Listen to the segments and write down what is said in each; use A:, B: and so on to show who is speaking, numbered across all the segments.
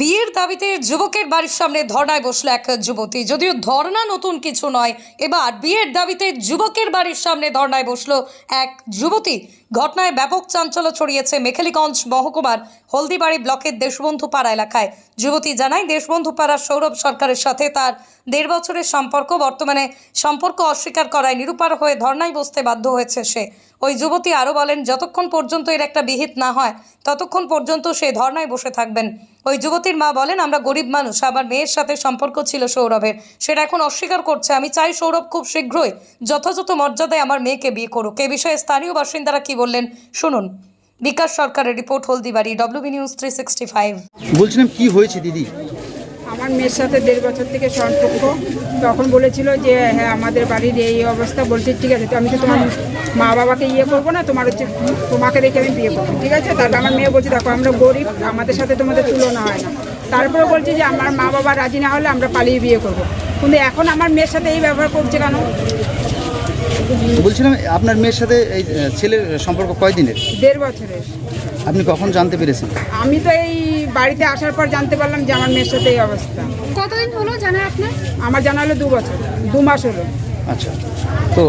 A: বিয়ের দাবিতে যুবকের বাড়ির সামনে ধর্নায় বসলো এক যুবতী। যদিও ধর্না নতুন কিছু নয়, এবার বিয়ের দাবিতে যুবকের বাড়ির সামনে ধর্নায় বসলো এক যুবতী। ঘটনায় ব্যাপক চাঞ্চল্য ছড়িয়েছে মেখেলিগঞ্জ মহকুমার হলদিবাড়ি ব্লকের দেশবন্ধু পাড়া এলাকায়। যুবতী জানায়, দেশবন্ধু পাড়ার সৌরভ সরকারের সাথে তার 1.5 বছরের সম্পর্ক। বর্তমানে সম্পর্ক অস্বীকার করায় নিরুপার হয়ে ধর্নায় বসতে বাধ্য হয়েছে সে। ওই যুবতী আরও বলেন, যতক্ষণ পর্যন্ত এর একটা বিহিত না হয় ততক্ষণ পর্যন্ত সে ধর্নায় বসে থাকবেন। ওই যুবতীর মা বলেন, আমরা গরিব মানুষ, আমার মেয়ের সাথে সম্পর্ক ছিল সৌরভের, সেটা এখন অস্বীকার করছে। আমি চাই সৌরভ খুব শীঘ্রই যথাযথ মর্যাদায় আমার মেয়েকে বিয়ে করুক। এ বিষয়ে স্থানীয় বাসিন্দারা কি বললেন শুনুন। বিকাশ সরকারের রিপোর্ট, হলদিবাড়ি, WB নিউজ 365।
B: বলছিলাম কি হয়েছে দিদি?
C: আমার মেয়ের সাথে 1.5 বছর থেকে সম্পর্ক। তখন বলেছিল যে হ্যাঁ আমাদের বাড়ির এই অবস্থা, বলছে ঠিক আছে, তো আমি তো তোমার মা বাবাকে করবো না, তোমাকে রেখে আমি বিয়ে করবো, ঠিক আছে। তারপর আমার মেয়ে বলছে দেখো আমরা গরিব, আমাদের সাথে তোমাদের তুলনা হয় না। তারপরে বলছে যে আমার মা বাবা রাজি না হলে আমরা পালিয়ে বিয়ে করবো। কিন্তু এখন আমার মেয়ের সাথে এই ব্যবহার করছে কেন?
B: বলছিলাম আপনার মেয়ের সাথে এই ছেলের সম্পর্ক কয়দিনের?
C: 1.5 বছরের।
B: আপনি কখন জানতে পেরেছেন?
C: আমি তো এই বাড়িতে আসার পর জানতে পারলাম যে আমার মেয়ের সাথে এই অবস্থা।
D: কতদিন হলো জানা আপনার?
C: আমার জানা হলো 2 বছর, 2 মাস হলো।
B: আচ্ছা, তো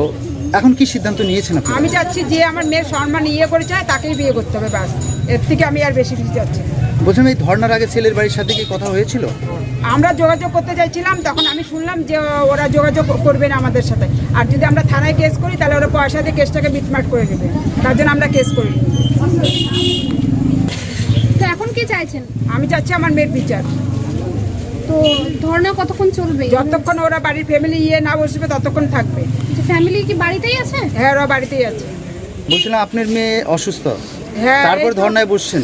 B: এখন কি সিদ্ধান্ত নিয়েছেন আপনি?
C: আমি চাচ্ছি যে আমার মেয়ের সম্মান করে চায় তাকেই বিয়ে করতে হবে, ব্যাস। এর থেকে আমি আর বেশি কিছু চাচ্ছি না।
B: বলছিলাম এই ধর্নার আগে ছেলের বাড়ির সাথে কি কথা হয়েছিল?
C: আমরা যোগাযোগ করতে চাইছিলাম, তখন আমি শুনলাম যে ওরা যোগাযোগ করবে না আমাদের সাথে, আর যদি আমরা থানায় কেস করি তাহলে ওরা পয়সা দিয়ে কেসটাকে মিটমাট করে দেবে, তার জন্য আমরা কেস করি।
D: তো এখন কি চাইছেন?
C: আমি চাচ্ছি আমার মেয়ের বিচার।
D: তো ধর্ণা কতক্ষণ চলবে?
C: যতক্ষণ ওরা বাড়ির ফ্যামিলি না বসবে ততক্ষণ থাকবে।
D: ফ্যামিলি কি বাড়িতেই আছে?
C: হ্যাঁ, ওরা বাড়িতেই আছে।
B: বলছিলাম আপনার মেয়ে অসুস্থ,
C: হ্যাঁ,
B: তারপর ধর্নায় বসছেন।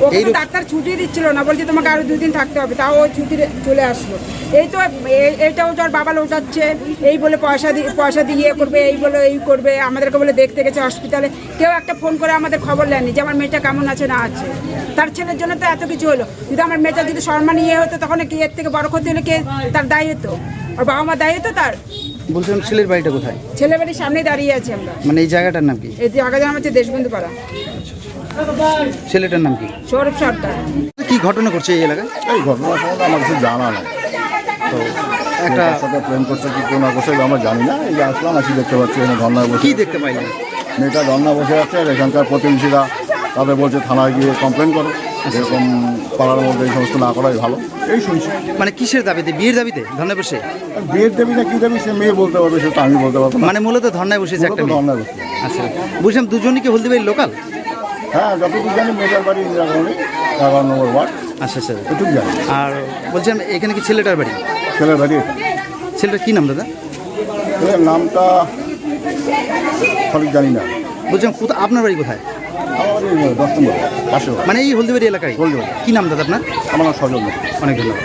C: ওকে ডাক্তার ছুটি দিচ্ছিল না, বলছে তোমাকে আরো 2 দিন থাকতে হবে, তাও ওই ছুটি চলে আসলো। এই তো এইটাও তোর বাবা লোটাচ্ছে, এই বলে পয়সা দিয়ে করবে, এই বলে এই করবে, আমাদেরকে বলে দেখতে গেছে হসপিটালে। কেউ একটা ফোন করে আমাদের খবর নেয়নি যে আমার মেয়েটা কেমন আছে না আছে। তার ছেলের জন্য তো এত কিছু হলো। যদি আমার মেয়েটা যদি সম্মান হতো তখন কি এর থেকে বড় ক্ষতি হলে কে তার দায়ী হতো? আর বাবা মা দায়ী হতো তার?
B: বলছিলাম ছেলের বাড়িটা কোথায়?
C: ছেলে বাড়ির সামনে দাঁড়িয়ে আছি আমরা।
B: মানে এই জায়গাটার নাম কি?
C: এই জায়গাটার নাম হচ্ছে দেশবন্ধু পাড়া।
B: ছেলেটার নাম কি?
C: সৌরভ সরকার।
B: কি ঘটনা করছে এই এলাকায়?
E: এই ঘটনা সম্বন্ধে আমার কিছু জানা নাই। তো
B: একটা
E: সাথে প্রেম করছে কি কোনো করছে আমরা জানি না। এই যে আসলাম, আসি দেখতে পাচ্ছি এখানে ধর্নায় বসে।
B: কি দেখতে পাইলেন?
E: মেয়েটা ধর্না বসে আছে, আর এখানকার প্রতিবেশীরা তাদের বলছে থানায় গিয়ে কমপ্লেন করো, এরকম পাড়ার মধ্যে এই সমস্ত না করাই ভালো। এই শুনছি।
B: মানে কিসের দাবিতে? বিয়ের দাবিতে ধর্নায় বসে?
E: বিয়ের দেবী না কি দেবী সে মেয়ে বলতে পারবে, সেটা আমি বলতে পারবো না।
B: মানে মূলত ধর্নায় বসেছে একটা মেয়ে।
E: ধর্নায় বসে।
B: আচ্ছা, বলছিলাম দুজনই কি হলদিবাড়ির লোকাল?
E: হ্যাঁ, যতটুকু জানি মেয়েটার বাড়ি ইন্দিরা কলোনি, 11 নম্বর ওয়ার্ড।
B: আচ্ছা আচ্ছা।
E: এটুকু জানি।
B: আর বলছিলাম এখানে কি ছেলেটার বাড়ি?
E: ছেলের বাড়ি এটা।
B: ছেলেটার কি নাম দাদা?
E: ছেলের নামটা সঠিক জানি না।
B: বলছিলাম কোথায় আপনার বাড়ি কোথায়?
E: আমার বাড়ি 10 নম্বর পাশে।
B: মানে এই হলদিবাড়ি এলাকায়?
E: হলদিবাড়ি।
B: কি নাম দাদা আপনার?
E: আমার নাম সজল।
B: অনেক ধন্যবাদ।